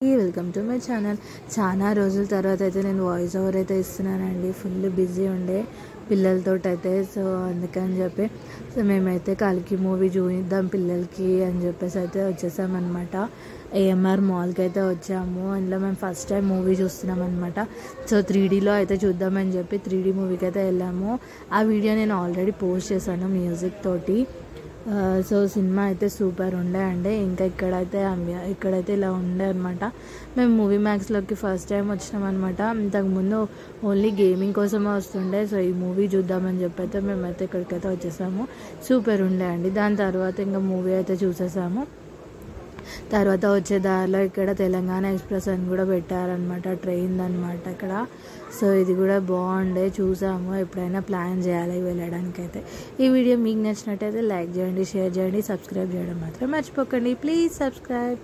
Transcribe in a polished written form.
Welcome to my channel. చాలా రోజుల తర్వాత అయితే నేను వాయిస్ ఓవర్ అయితే ఇస్తున్నానండి. ఫుల్ బిజీ ఉండే పిల్లలతో అయితే, సో అందుకని చెప్పి మేమైతే కల్కి మూవీ చూద్దాం పిల్లలకి అని చెప్పేసి అయితే వచ్చేసామన్నమాట. ఏఎంఆర్ మాల్కి అయితే వచ్చాము. అందులో మేము ఫస్ట్ టైం మూవీ చూస్తున్నాం అనమాట. సో 3Dలో అయితే చూద్దామని చెప్పి 3D మూవీకి అయితే వెళ్ళాము. ఆ వీడియో నేను ఆల్రెడీ పోస్ట్ చేశాను మ్యూజిక్ తోటి. సో సినిమా అయితే సూపర్ ఉండే అండి. ఇంకా ఇక్కడైతే ఇలా ఉండే అనమాట. మేము మూవీ మ్యాక్స్లోకి ఫస్ట్ టైం వచ్చినాం అనమాట. ఇంతకుముందు ఓన్లీ గేమింగ్ కోసమే వస్తుండే. సో ఈ మూవీ చూద్దామని చెప్పి అయితే మేమైతే ఇక్కడికైతే వచ్చేసాము. సూపర్ ఉండే అండి. దాని తర్వాత ఇంకా మూవీ అయితే చూసేసాము. తర్వాత వచ్చే దారిలో ఇక్కడ తెలంగాణ ఎక్స్ప్రెస్ అని కూడా పెట్టారనమాట, ట్రైన్ అనమాట ఇక్కడ. సో ఇది కూడా బాగుండే, చూసాము. ఎప్పుడైనా ప్లాన్ చేయాలి వెళ్ళడానికైతే. ఈ వీడియో మీకు నచ్చినట్టయితే లైక్ చేయండి, షేర్ చేయండి, సబ్స్క్రైబ్ చేయడం మాత్రం మర్చిపోకండి. Please subscribe.